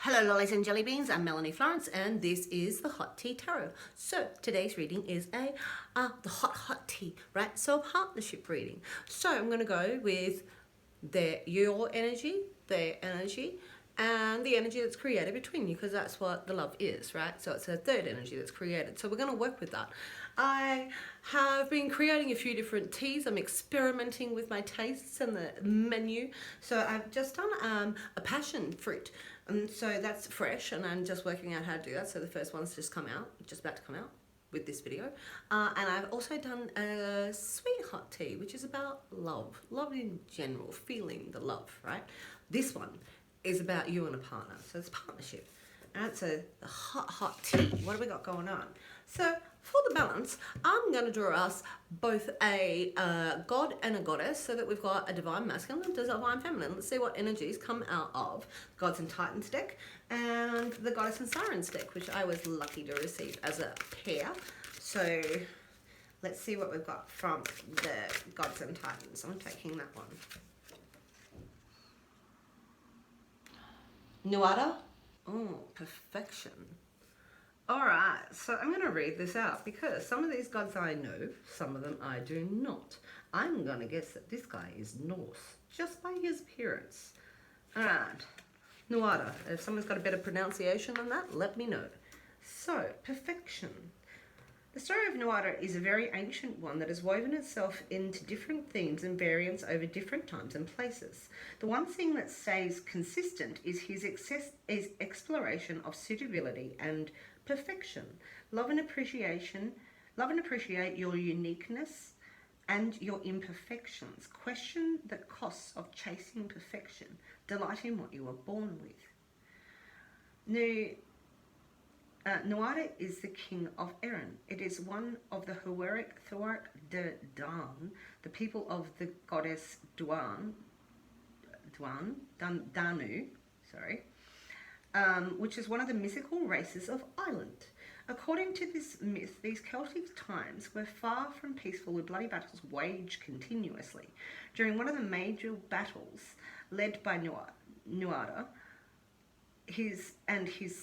Hello lollies and jelly beans, I'm Melanie Florence and this is the Hot Tea Tarot. So today's reading is the hot tea, right? So a partnership reading. So I'm going to go with your energy, their energy, and the energy that's created between you, because that's what the love is, right? So it's a third energy that's created. So we're going to work with that. I have been creating a few different teas. I'm experimenting with my tastes and the menu. So I've just done a passion fruit. And so that's fresh and I'm just working out how to do that. So the first one's just come out, just about to come out with this video. And I've also done a sweet hot tea, which is about love in general, feeling the love, right? This one is about you and a partner, so it's partnership. And so the hot tea, what have we got going on? So for the balance, I'm going to draw us both a god and a goddess, so that we've got a divine masculine and a divine feminine. Let's see what energies come out of Gods and Titans deck and the Goddess and Sirens deck, which I was lucky to receive as a pair. So let's see what we've got from the Gods and Titans. I'm taking that one. Nuada. Oh, perfection. Alright, so I'm going to read this out because some of these gods I know, some of them I do not. I'm going to guess that this guy is Norse, just by his appearance. Alright, Nuada. If someone's got a better pronunciation than that, let me know. So, perfection. The story of Nuada is a very ancient one that has woven itself into different themes and variants over different times and places. The one thing that stays consistent is his exploration of suitability and perfection. Love and appreciate your uniqueness and your imperfections. Question the costs of chasing perfection. Delight in what you were born with. Nuada is the king of Erin. It is one of the Huaric Thuarc de Dan, the people of the goddess Danu, which is one of the mythical races of Ireland. According to this myth, these Celtic times were far from peaceful, with bloody battles waged continuously. During one of the major battles led by Nuada, his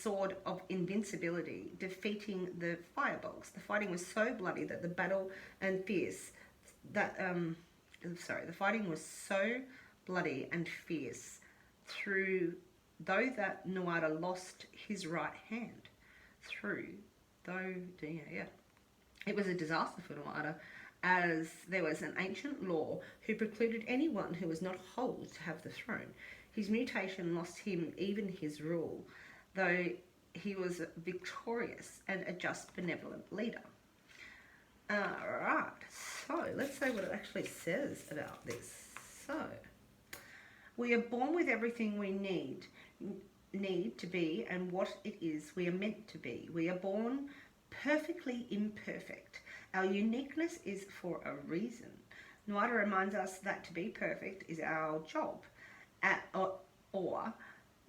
sword of invincibility, defeating the firebolgs. The fighting was so bloody that the battle and fierce that the fighting was so bloody and fierce though that Nuada lost his right hand. It was a disaster for Nuada, as there was an ancient law who precluded anyone who was not whole to have the throne. His mutation lost him even his rule, though he was victorious and a just, benevolent leader. Alright, so let's see what it actually says about this. So, we are born with everything we need to be and what it is we are meant to be. We are born perfectly imperfect. Our uniqueness is for a reason. Nuada reminds us that to be perfect is our job or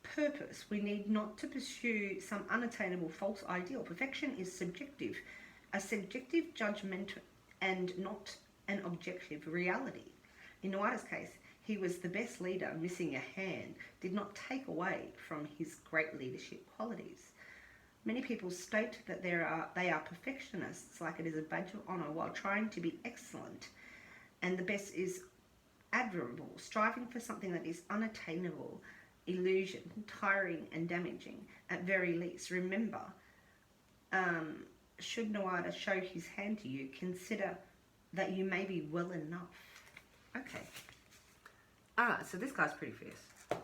purpose. We need not to pursue some unattainable false ideal. Perfection is subjective, a subjective judgment and not an objective reality. In Nuada's case, he was the best leader. Missing a hand did not take away from his great leadership qualities. Many people state that they are perfectionists, like it is a badge of honor, while trying to be excellent, and the best is admirable. Striving for something that is unattainable, illusion, tiring and damaging at very least. Remember, should Nuada show his hand to you, consider that you may be well enough. Okay. Alright, so this guy's pretty fierce.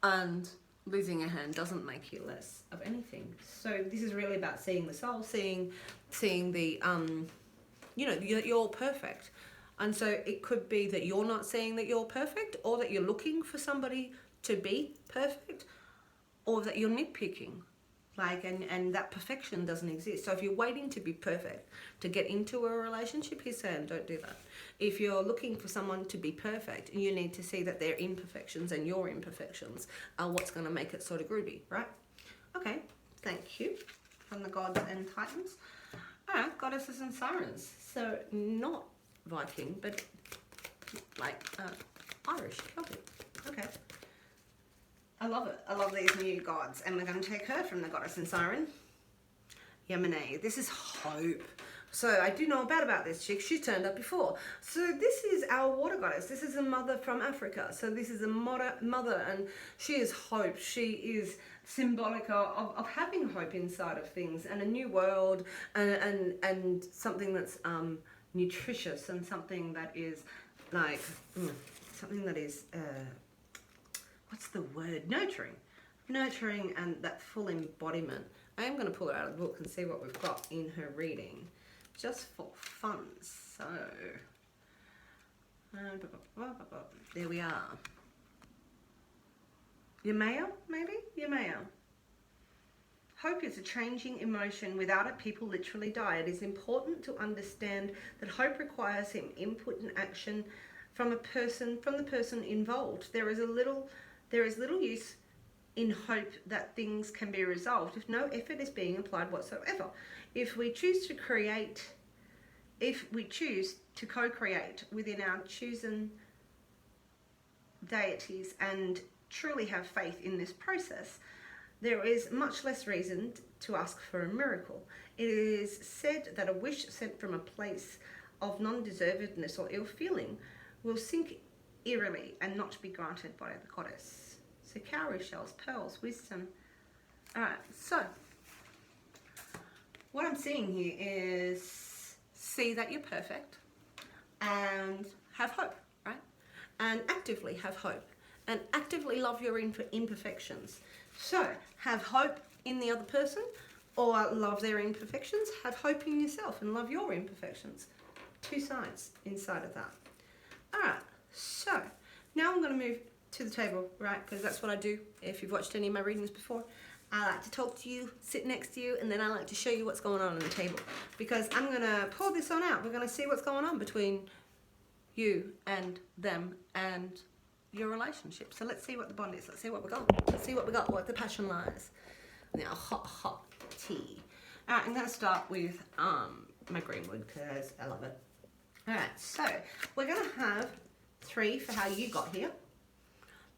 And losing a hand doesn't make you less of anything. So this is really about seeing the soul, seeing the, you're perfect. And so it could be that you're not seeing that you're perfect, or that you're looking for somebody to be perfect, or that you're nitpicking. And that perfection doesn't exist. So if you're waiting to be perfect to get into a relationship, he's saying don't do that. If you're looking for someone to be perfect, you need to see that their imperfections and your imperfections are what's going to make it sort of groovy, right? Okay, thank you. From the Gods and Titans. Alright, Goddesses and Sirens. So not Viking, but like Irish, Celtic. Okay. I love it. I love these new gods. And we're going to take her from the goddess and siren, Yamune. This is hope. So I do know about this chick. She's turned up before. So this is our water goddess. This is a mother from Africa. So this is a mother, and she is hope. She is symbolic of having hope inside of things, and a new world, and something that's nutritious, and something that is like something that is what's the word? Nurturing, and that full embodiment. I am going to pull her out of the book and see what we've got in her reading, just for fun. So, there we are. Yamea, maybe? Yamea. Hope is a changing emotion. Without it, people literally die. It is important to understand that hope requires some input and action from the person involved. There is little use in hope that things can be resolved if no effort is being applied whatsoever. If we choose to co-create within our chosen deities and truly have faith in this process, there is much less reason to ask for a miracle. It is said that a wish sent from a place of non-deservedness or ill feeling will sink eerily and not be granted by the goddess. So cowrie shells, pearls, wisdom. Alright, so what I'm seeing here is see that you're perfect and have hope, right? And actively have hope and actively love your imperfections. So have hope in the other person, or love their imperfections. Have hope in yourself and love your imperfections. Two sides inside of that. Alright, so now I'm going to move to the table, right? Because that's what I do. If you've watched any of my readings before, I like to talk to you, sit next to you, and then I like to show you what's going on the table. Because I'm going to pour this on out. We're going to see what's going on between you and them and your relationship. So let's see what the bond is. Let's see what we got. Let's see what we got, what the passion lies. Now, hot tea. Alright, I'm going to start with my greenwood because I love it. Alright, so we're going to have 3 for how you got here.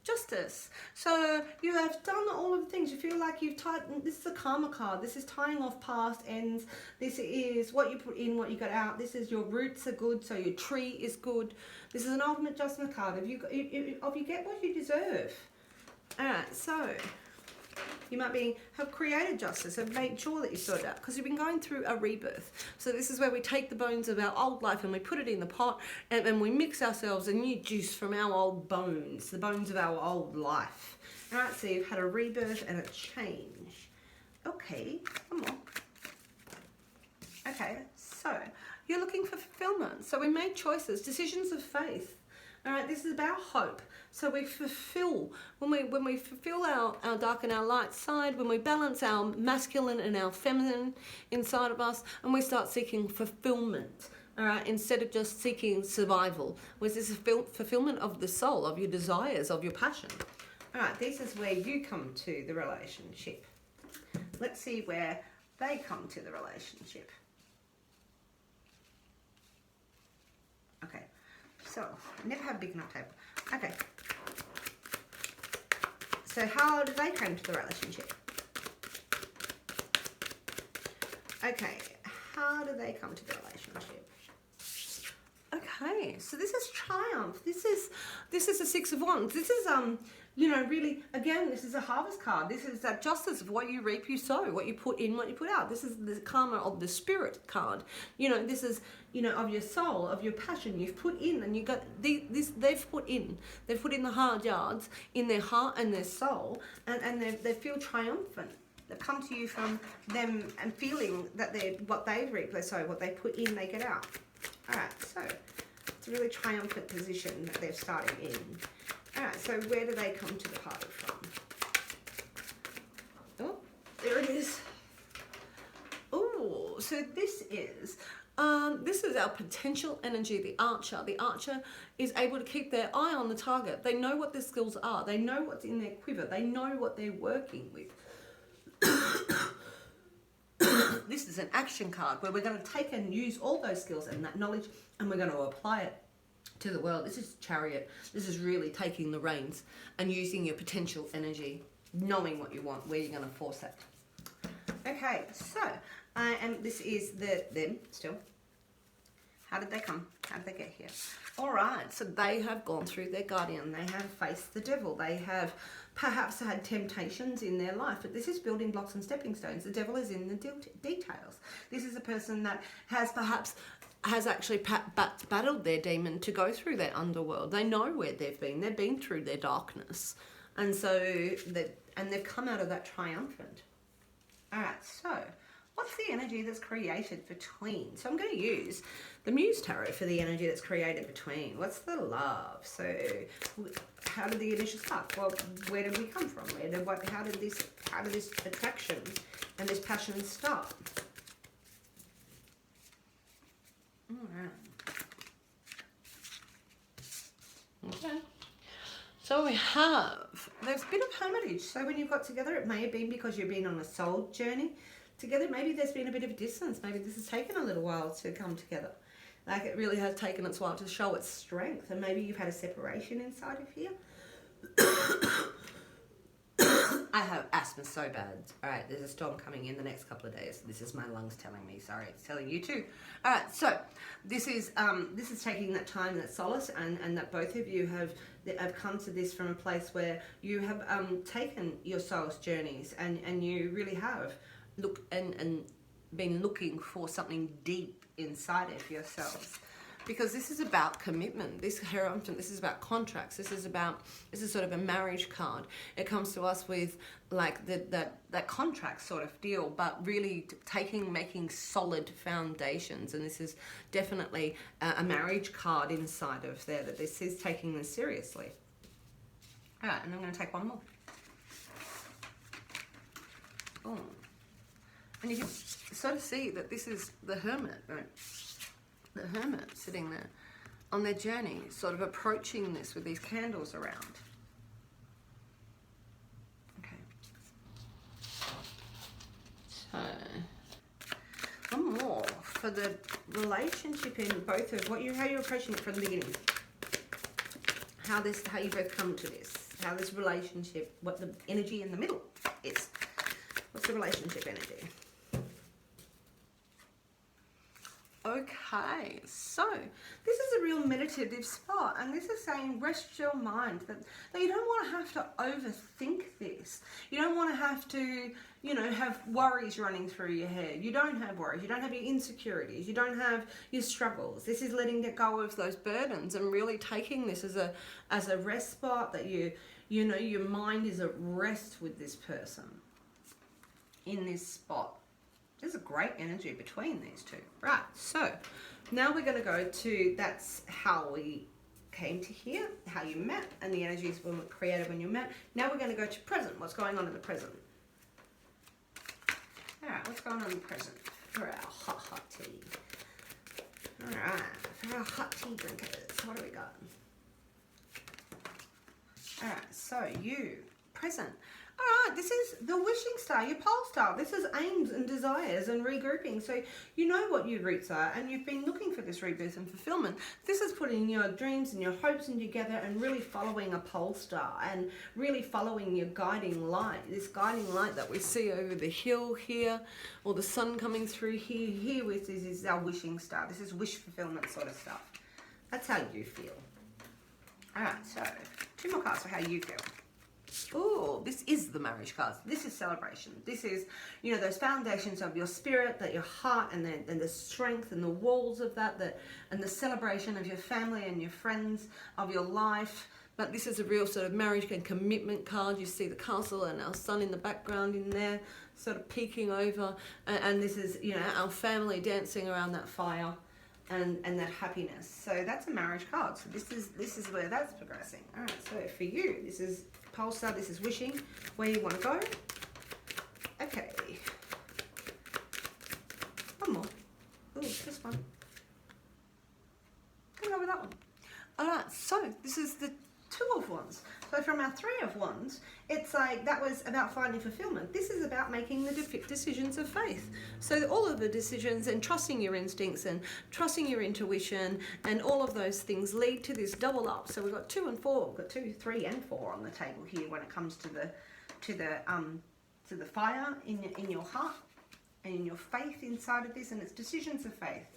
Justice. So you have done all of the things. You feel like you've tied. This is a karma card. This is tying off past ends. This is what you put in, what you got out. This is your roots are good, so your tree is good. This is an ultimate adjustment card. If you get what you deserve. All right. So you might have created justice, have made sure that you sort it out, because you've been going through a rebirth. So this is where we take the bones of our old life and we put it in the pot, and we mix ourselves a new juice from our old bones, the bones of our old life. All right, so you've had a rebirth and a change. Okay, one more. Okay, so you're looking for fulfillment. So we made choices, decisions of faith. All right, this is about hope. So we fulfill, when we fulfill our dark and our light side, when we balance our masculine and our feminine inside of us, and we start seeking fulfillment, all right, instead of just seeking survival, which is fulfillment of the soul, of your desires, of your passion. All right, this is where you come to the relationship. Let's see where they come to the relationship. Okay, so never have a big enough table. Okay. So how do they come to the relationship? Okay, how do they come to the relationship? Okay, so this is triumph. This is the 6 of Wands. This is really, again, this is a harvest card. This is that justice of what you reap, you sow, what you put in, what you put out. This is the karma of the spirit card. This is, of your soul, of your passion. You've put in, and you got they've put in the hard yards in their heart and their soul, and they feel triumphant. They come to you from them and feeling that what they reap, they sow, what they put in, they get out. All right, so it's a really triumphant position that they're starting in. All right, so where do they come to the party from? Oh, there it is. Oh, so this is our potential energy, the archer. The archer is able to keep their eye on the target. They know what their skills are. They know what's in their quiver. They know what they're working with. This is an action card where we're going to take and use all those skills and that knowledge, and we're going to apply it to the world. This is Chariot. This is really taking the reins and using your potential energy, knowing what you want, where you're going to force it. Okay, so, and this is them still. How did they come? How did they get here? All right, so they have gone through their guardian. They have faced the devil. They have perhaps had temptations in their life, but this is building blocks and stepping stones. The devil is in the details. This is a person that has actually battled their demon to go through their underworld. They know where they've been through their darkness, and so they've come out of that triumphant. All right, so what's the energy that's created between? So I'm going to use the Muse Tarot for the energy that's created between. What's the love? So how did the initial start? Well, where did we come from? How did this attraction and this passion start? All right. Okay. So we have, there's a bit of hermitage. So when you've got together, it may have been because you've been on a soul journey together. Maybe there's been a bit of a distance. Maybe this has taken a little while to come together. Like it really has taken its while to show its strength. And maybe you've had a separation inside of here. I have asthma so bad. All right, there's a storm coming in the next couple of days. This is my lungs telling me. Sorry, it's telling you too. All right, so this is taking that time, that solace, and that both of you have come to this from a place where you have taken your soul's journeys and you really have been looking for something deep inside of yourselves. Because this is about commitment. This Hierophant, this is about contracts. This is sort of a marriage card. It comes to us with like that contract sort of deal, but really making solid foundations. And this is definitely a marriage card inside of there, that this is taking this seriously. All right, and I'm going to take one more. Oh, and you can sort of see that this is the Hermit, right? The Hermit sitting there on their journey, sort of approaching this with these candles around. Okay. So, one more for the relationship in both of how you're approaching it from the beginning. How you both come to this. How this relationship, what the energy in the middle is. What's the relationship energy? Okay, so this is a real meditative spot, and this is saying rest your mind, that you don't want to have to overthink this. You don't want to have to, have worries running through your head. You don't have worries. You don't have your insecurities. You don't have your struggles. This is letting go of those burdens and really taking this as a rest spot, that your mind is at rest with this person in this spot. There's a great energy between these two. Right, so now we're going to go to, that's how we came to here, how you met, and the energies were created when you met. Now we're going to go to present. What's going on in the present? All right, what's going on in the present for our hot tea? All right, for our hot tea drinkers, what do we got? All right, so you, present. All right, this is the wishing star, your pole star. This is aims and desires and regrouping. So you know what your roots are, and you've been looking for this rebirth and fulfillment. This is putting your dreams and your hopes in together and really following a pole star and really following your guiding light. This guiding light that we see over the hill here, or the sun coming through here. Here with this is our wishing star. This is wish fulfillment sort of stuff. That's how you feel. All right, so 2 more cards for how you feel. Oh, this is the marriage cards. This is celebration. This is, those foundations of your spirit, that your heart and the strength and the walls of that, and the celebration of your family and your friends, of your life. But this is a real sort of marriage and commitment card. You see the castle and our sun in the background in there, sort of peeking over. And this is, our family dancing around that fire and that happiness. So that's a marriage card. So this is where that's progressing. All right, so for you, this is pole star, this is wishing, where you want to go. Okay. One more. Oh, this one. Gonna go with that one. Alright, so this is the 2 of Wands. So from our Three of Wands, it's like that was about finding fulfillment. This is about making the decisions of faith. So all of the decisions and trusting your instincts and trusting your intuition and all of those things lead to this double up. So we've got 2 and 4. We've got 2, 3, and 4 on the table here when it comes to the fire in your heart and in your faith inside of this, and it's decisions of faith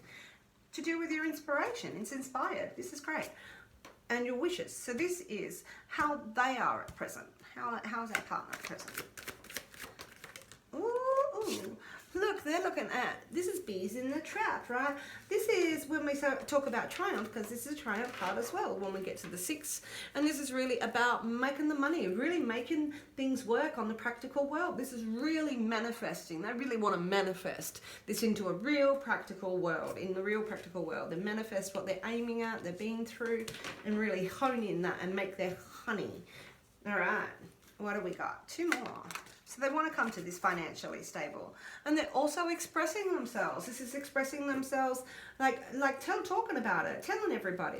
to do with your inspiration. It's inspired. This is great. And your wishes. So this is how they are at present. How's our partner at present? Ooh, look, they're looking at, this is bees in the trap, right? This is when we talk about triumph, because this is a triumph card as well when we get to the 6. And this is really about making the money, really making things work on the practical world. This is really manifesting. They really want to manifest this into a real practical world. In the real practical world, they manifest what they're aiming at, they've been through, and really hone in that and make their honey. All right, what do we got? 2 more. So they want to come to this financially stable, and they're also expressing themselves. This is expressing themselves talking about it, telling everybody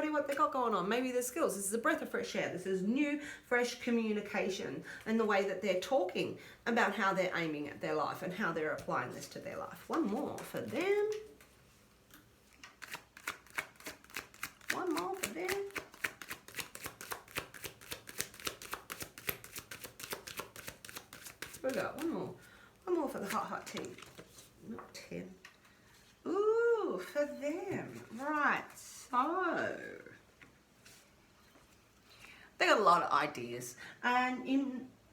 what they got going on. Maybe their skills. This is a breath of fresh air. This is new, fresh communication, and the way that they're talking about how they're aiming at their life and how they're applying this to their life. 1 more for them. 1 more for them. We got 1 more. 1 more for the hot tea. Not 10. Ooh, for them. Right, so they got a lot of ideas. And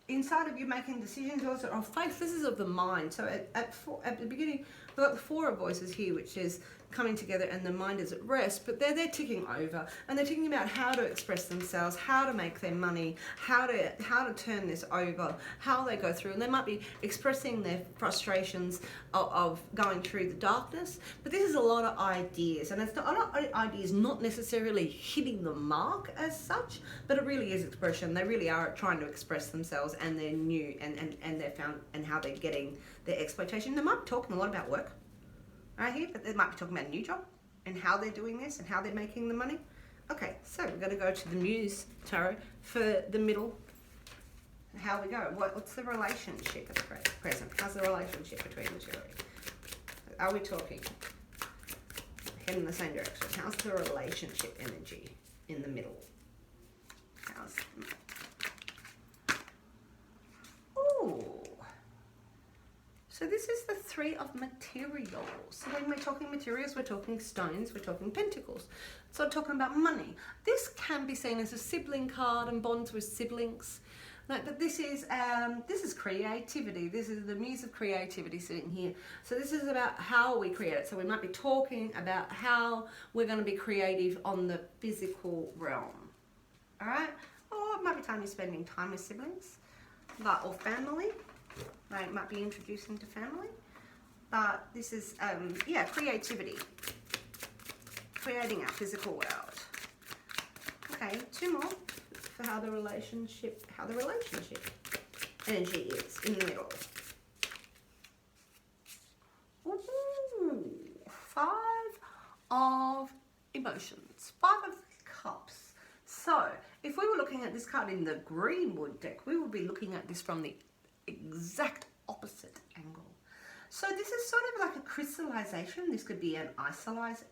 inside of you making decisions also of faith, this is of the mind. So at the beginning, we've got the 4 of voices here, which is coming together and the mind is at rest, but they're ticking over, and they're thinking about how to express themselves, how to make their money, how to turn this over, how they go through, and they might be expressing their frustrations of going through the darkness. But this is a lot of ideas, and it's not a lot of ideas not necessarily hitting the mark as such, but it really is expression. They really are trying to express themselves and their new and their found and how they're getting their exploitation. They might be talking a lot about work right here, but they might be talking about a new job and how they're doing this and how they're making the money. Okay, so we're going to go to the Muse Tarot for the middle. How we go? What's the relationship at the present? How's the relationship between the two? Are we talking? Heading in the same direction. How's the relationship energy in the middle? How's... Ooh. So this is the 3 of materials. So when we're talking materials, we're talking stones, we're talking pentacles. So talking about money. This can be seen as a sibling card and bonds with siblings. But this is creativity. This is the Muse of creativity sitting here. So this is about how we create it. So we might be talking about how we're going to be creative on the physical realm. All right? Or it might be time you're spending time with siblings, or family. They might be introducing to family, but this is creativity, creating our physical world. Okay, 2 more for how the relationship energy is in the middle. Ooh, 5 of emotions, 5 of cups. So if we were looking at this card in the Greenwood deck, we would be looking at this from the exact opposite angle. So this is sort of like a crystallization. This could be an isolation.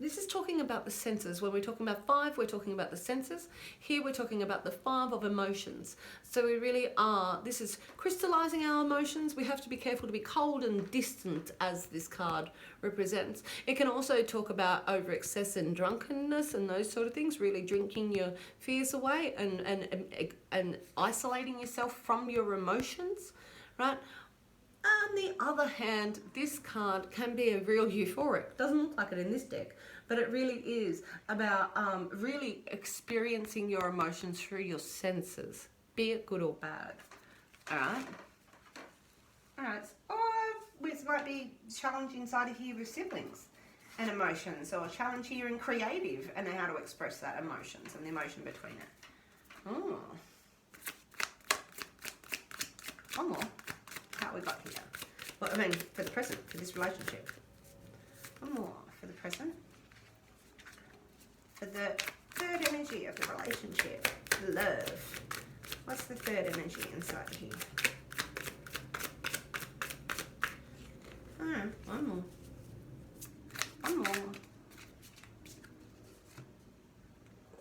This is talking about the senses. When we're talking about 5, we're talking about the senses. Here we're talking about the 5 of emotions. So we really are, this is crystallizing our emotions. We have to be careful to be cold and distant, as this card represents. It can also talk about over excess and drunkenness and those sort of things, really drinking your fears away and isolating yourself from your emotions, right? On the other hand, this card can be a real euphoric. Doesn't look like it in this deck, but it really is about really experiencing your emotions through your senses, be it good or bad. All right. Or this might be challenge inside of here with siblings and emotions, or a challenge here in creative and how to express that emotions and the emotion between it. Oh. 1 more. How we got here. Well, I mean, for the present, for this relationship. 1 more for the present. For the 3rd energy energy of the relationship? Love. What's the third energy inside here? Oh, one more. One more.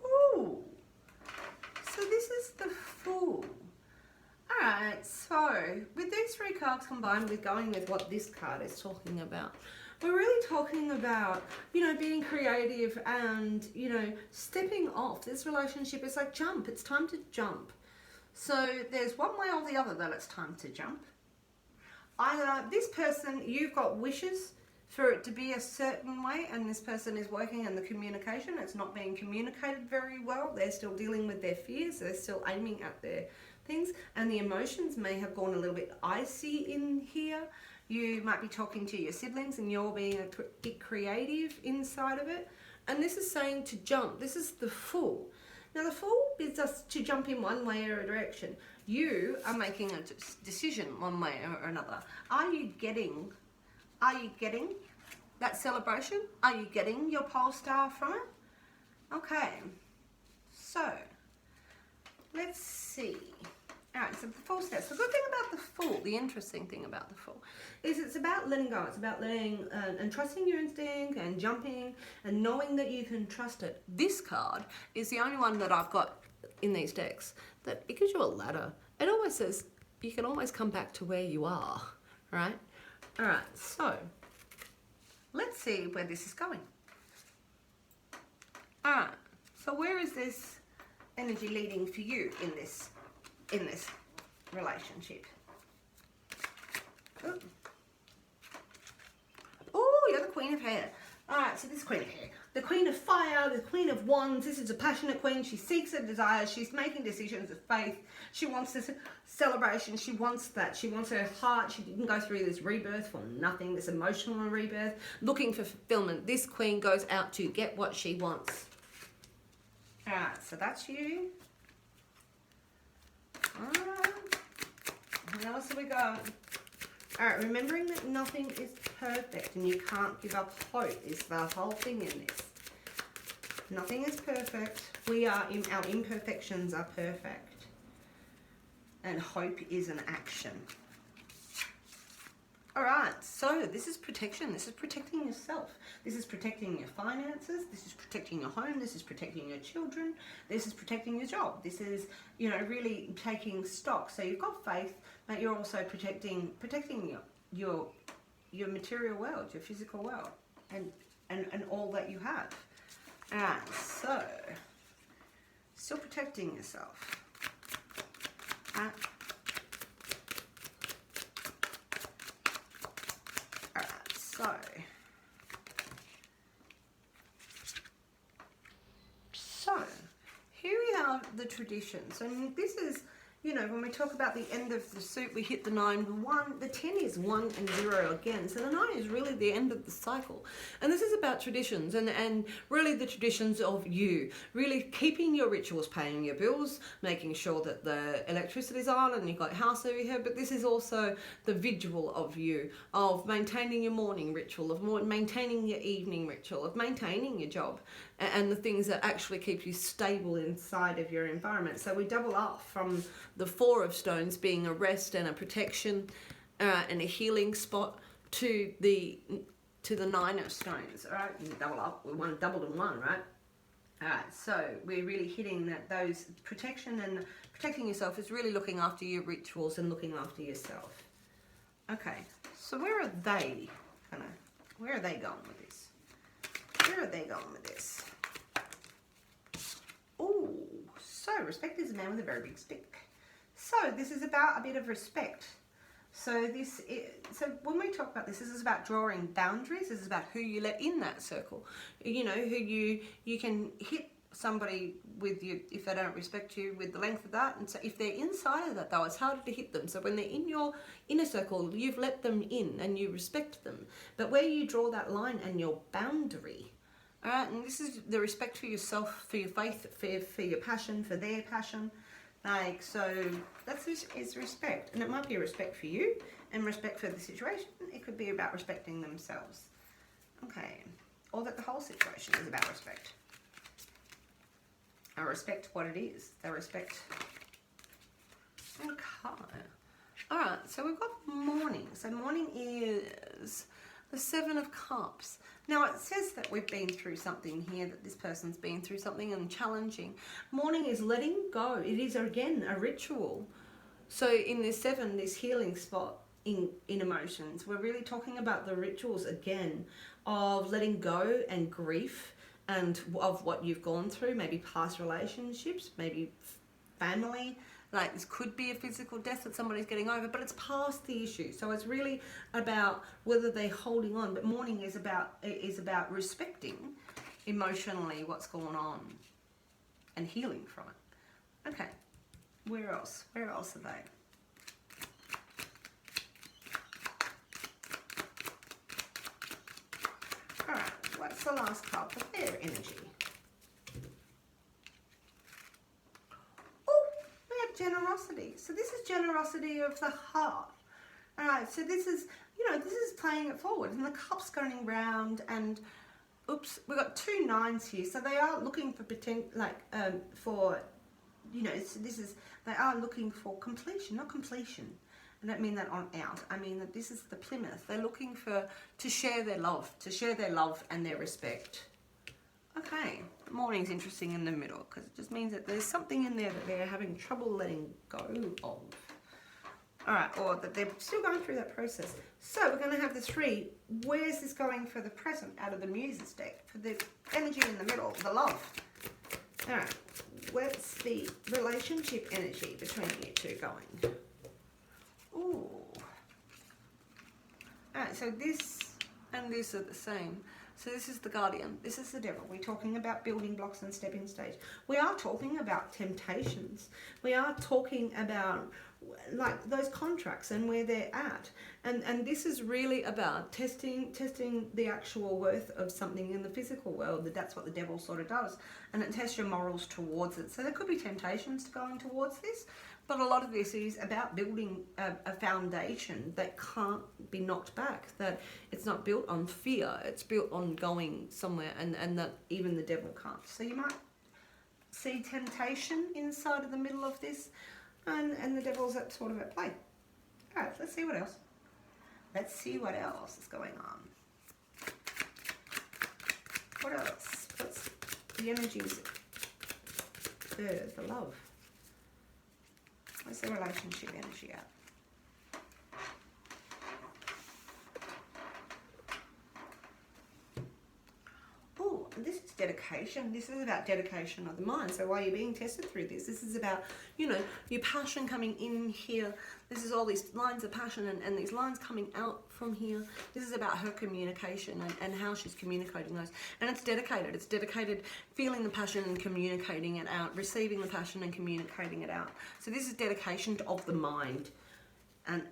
Ooh. So this is the Fool. Alright, so with these three cards combined with going with what this card is talking about, we're really talking about, you know, being creative and, you know, stepping off. This relationship is like jump. It's time to jump. So there's one way or the other that it's time to jump. Either this person, you've got wishes for it to be a certain way, and this person is working in the communication. It's not being communicated very well. They're still dealing with their fears. They're still aiming at their things, and the emotions may have gone a little bit icy in here. You might be talking to your siblings and you're being a bit creative inside of it. And this is saying to jump. This is the Fool. Now the Fool is just to jump in one way or a direction. You are making a decision one way or another. Are you getting that celebration? Are you getting your pole star from it? Okay, so let's see. Alright, so the Fool steps. The good thing about the Fool, the interesting thing about the Fool, is it's about letting go. It's about letting and trusting your instinct and jumping and knowing that you can trust it. This card is the only one that I've got in these decks that it gives you a ladder. It always says you can always come back to where you are, right? Alright, so let's see where this is going. Alright, so where is this energy leading for you in this relationship? Oh, you're the Queen of Hair. Alright, so this Queen of Hair. The Queen of Fire, the Queen of Wands. This is a passionate queen. She seeks her desires. She's making decisions of faith. She wants this celebration. She wants that. She wants her heart. She didn't go through this rebirth for nothing, this emotional rebirth, looking for fulfillment. This queen goes out to get what she wants. Alright, so that's you. Alright. What else have we got? Alright, remembering that nothing is perfect and you can't give up hope is the whole thing in this. Nothing is perfect. Our imperfections are perfect. And hope is an action. Alright, so this is protection. This is protecting yourself. This is protecting your finances. This is protecting your home. This is protecting your children. This is protecting your job. This is, you know, really taking stock. So you've got faith, but you're also protecting your material world, your physical world, and all that you have. Alright, so still protecting yourself. So here we have the traditions, and this is, you know, when we talk about the end of the suit, we hit the 9, the 1, the 10 is 1 and 0 again. So the 9 is really the end of the cycle. And this is about traditions and really the traditions of you. Really keeping your rituals, paying your bills, making sure that the electricity's on and you've got house over here. But this is also the vigil of you, of maintaining your morning ritual, of maintaining your evening ritual, of maintaining your job and the things that actually keep you stable inside of your environment. So we double off from the 4 of stones being a rest and a protection and a healing spot to the 9 of stones. All right, and double up. We want doubled in 1, right? All right, so we're really hitting that those protection and protecting yourself is really looking after your rituals and looking after yourself. Okay, so where are they going with this? Where are they going with this? Oh, so respect is a man with a very big stick. So this is about a bit of respect. So when we talk about this is about drawing boundaries. This is about who you let in that circle. You know, who you can hit somebody with you if they don't respect you with the length of that. And so if they're inside of that though, it's harder to hit them. So when they're in your inner circle, you've let them in and you respect them. But where you draw that line and your boundary, all right, and this is the respect for yourself, for your faith, for your passion, for their passion. Like, so that's is respect. And it might be a respect for you and respect for the situation. It could be about respecting themselves. Okay. Or that the whole situation is about respect. They respect what it is. They respect. Okay. All right, so we've got mourning. So mourning is the Seven of Cups. Now it says that we've been through something here, that this person's been through something and challenging. Mourning is letting go. It is, again, a ritual. So in this seven, this healing spot in emotions, we're really talking about the rituals again of letting go and grief and of what you've gone through, maybe past relationships, maybe family. Like this could be a physical death that somebody's getting over, but it's past the issue. So it's really about whether they're holding on. But mourning is about respecting emotionally what's going on and healing from it. Okay, where else? Where else are they? All right, what's the last card for their energy? Generosity. So this is generosity of the heart. All right, so this is, this is playing it forward, and the cup's going round, and oops, we've got 2 9s here, so they are looking for for, so this is, they are looking for completion, not completion. I don't mean that on out. I mean that this is the Plymouth. They're looking to share their love, and their respect. Okay, mourning's interesting in the middle because it just means that there's something in there that they're having trouble letting go of. All right, or that they're still going through that process. So we're going to have the 3. Where's this going for the present out of the Muses deck? For the energy in the middle, the love. All right, where's the relationship energy between you two going? Ooh. All right, so this and this are the same. So this is the Guardian, this is the Devil. We're talking about building blocks and stepping stage. We are talking about temptations. We are talking about like those contracts and where they're at. And this is really about testing the actual worth of something in the physical world. That's what the Devil sort of does. And it tests your morals towards it. So there could be temptations to going towards this. But a lot of this is about building a foundation that can't be knocked back, that it's not built on fear, it's built on going somewhere, and that even the devil can't. So you might see temptation inside of the middle of this, and the devil's at sort of at play. All right, let's see what else. Let's see what else is going on. What else? What's the energies? The love. Where's the relationship energy at? Oh, this is dedication. This is about dedication of the mind. So while you're being tested through this is about, your passion coming in here. This is all these lines of passion and these lines coming out from here. This is about her communication and how she's communicating those. And it's dedicated. It's dedicated feeling the passion and communicating it out, receiving the passion and communicating it out. So this is dedication of the mind and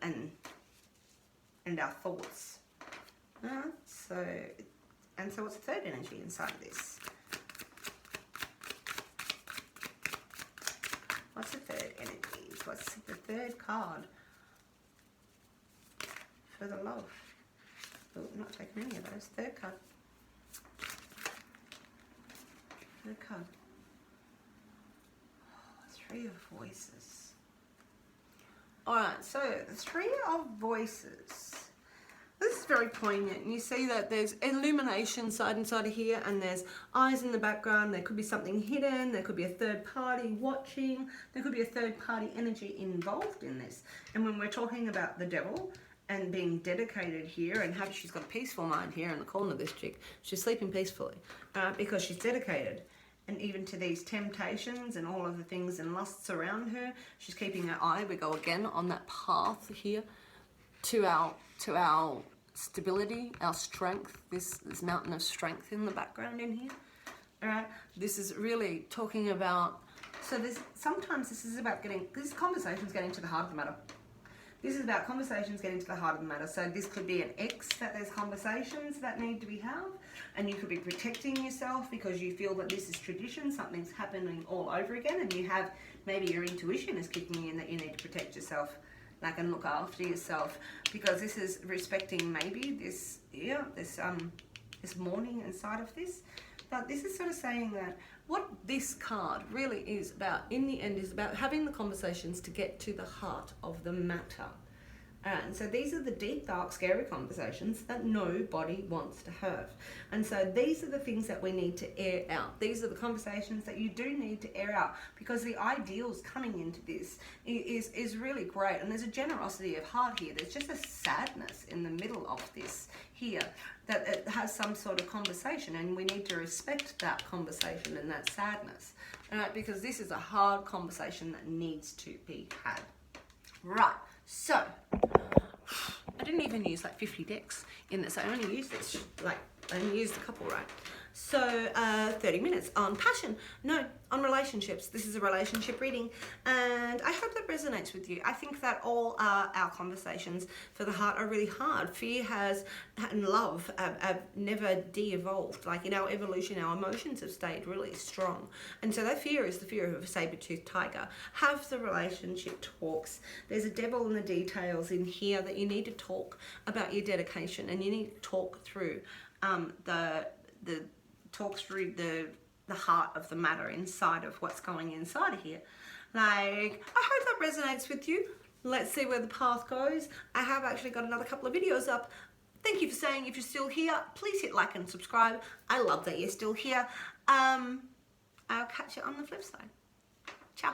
our thoughts. So what's the third energy inside this? What's the third energy? What's the third card for the love? Oh, I'm not taking any of those. Third card. Third card. Oh, 3 of Voices. Alright, so the 3 of Voices. This is very poignant. You see that there's illumination inside of here, and there's eyes in the background. There could be something hidden. There could be a third party watching. There could be a third party energy involved in this. And when we're talking about the devil and being dedicated here, and how she's got a peaceful mind here in the corner of this chick, she's sleeping peacefully because she's dedicated. And even to these temptations and all of the things and lusts around her, she's keeping her eye. We go again on that path here to our stability, our strength, this mountain of strength in the background in here. All right, this is really talking about, so sometimes this is about this conversation's getting to the heart of the matter. This is about conversations getting to the heart of the matter. So this could be an ex that there's conversations that need to be held, and you could be protecting yourself because you feel that this is tradition, something's happening all over again, and you have, maybe your intuition is kicking in that you need to protect yourself, like, and look after yourself, because this is respecting maybe this mourning inside of this, But this is sort of saying that what this card really is about, in the end, is about having the conversations to get to the heart of the matter. And so these are the deep, dark, scary conversations that nobody wants to have. And so these are the things that we need to air out. These are the conversations that you do need to air out, because the ideals coming into this is really great. And there's a generosity of heart here. There's just a sadness in the middle of this here, that it has some sort of conversation, and we need to respect that conversation and that sadness, because this is a hard conversation that needs to be had. Right. So, I didn't even use like 50 decks in this. I only used this, I only used a couple, right? So, 30 minutes on passion. No, on relationships. This is a relationship reading, and I hope that resonates with you. I think that all our conversations for the heart are really hard. Fear and love have never de-evolved. Like in our evolution, our emotions have stayed really strong. And so that fear is the fear of a saber-toothed tiger. Have the relationship talks. There's a devil in the details in here that you need to talk about your dedication, and you need to talk through the heart of the matter inside of what's going inside of here. I hope that resonates with you. Let's see where the path goes. I have actually got another couple of videos up. Thank you for saying, if you're still here, please hit like and subscribe. I love that you're still here. I'll catch you on the flip side. Ciao.